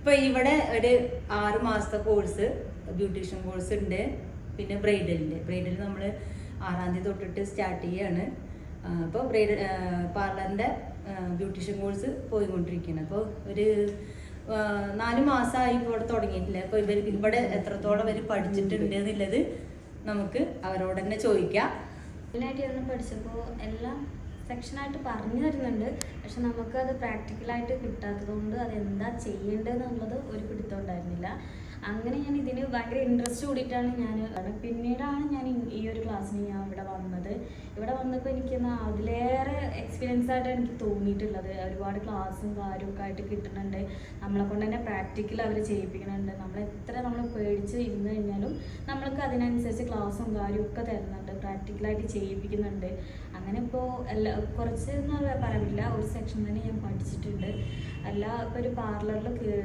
ഇപ്പൊ ഇവിടെ ഒരു 6 മാസത്തെ കോഴ്സ് ബ്യൂട്ടീഷ്യൻ കോഴ്സ് ഉണ്ട്. പിന്നെ ബ്രൈഡൽ നമ്മൾ 6-ാം തീയതി തൊട്ടിട്ട് സ്റ്റാർട്ട് ചെയ്യാണ്. അപ്പോൾ പാർലറിന്റെ ബ്യൂട്ടീഷ്യൻ കോഴ്സ് പോയിക്കൊണ്ടിരിക്കുകയാണ്. അപ്പോൾ ഒരു 4 മാസമായി ഇവിടെ തുടങ്ങിയിട്ടില്ല. അപ്പോൾ ഇവിടെ എത്രത്തോളം അവർ പഠിച്ചിട്ടുണ്ട് എന്നുള്ളത് നമുക്ക് അവരോട് തന്നെ ചോദിക്കാം. മെയിനായിട്ട് പഠിച്ചപ്പോൾ എല്ലാം സെക്ഷനായിട്ട് പറഞ്ഞു തരുന്നുണ്ട്. പക്ഷെ നമുക്കത് പ്രാക്ടിക്കലായിട്ട് കിട്ടാത്തത് കൊണ്ട് അതെന്താ ചെയ്യേണ്ടതെന്നുള്ളത് ഒരു പിടുത്തം ഉണ്ടായിരുന്നില്ല. അങ്ങനെ ഞാൻ ഇതിന് ഭയങ്കര ഇൻട്രസ്റ്റ് കൂടിയിട്ടാണ് പിന്നീടാണ് ഞാൻ ഈ ഒരു ക്ലാസ്സിന് ഞാൻ ഇവിടെ വന്നത്. ഇവിടെ വന്നപ്പോൾ എനിക്ക് അതിലേറെ എക്സ്പീരിയൻസ് ആയിട്ട് എനിക്ക് തോന്നിയിട്ടുള്ളത്. ഒരുപാട് ക്ലാസ്സും കാര്യമൊക്കെ ആയിട്ട് കിട്ടുന്നുണ്ട്. നമ്മളെ കൊണ്ട് തന്നെ പ്രാക്ടിക്കൽ അവർ ചെയ്യിപ്പിക്കുന്നുണ്ട്. നമ്മൾ പേടിച്ച് ഇരുന്ന് കഴിഞ്ഞാലും നമ്മൾക്ക് അതിനനുസരിച്ച് ക്ലാസ്സും കാര്യമൊക്കെ തരുന്നുണ്ട്, പ്രാക്ടിക്കലായിട്ട് ചെയ്യിപ്പിക്കുന്നുണ്ട്. അങ്ങനെ ഇപ്പോൾ കുറച്ച് എന്ന് പറയാൻ പറ്റില്ല, ഒരു സെക്ഷൻ തന്നെ ഞാൻ പഠിച്ചിട്ടുണ്ട്. ഇപ്പോൾ ഒരു പാർലറിൽ കയറി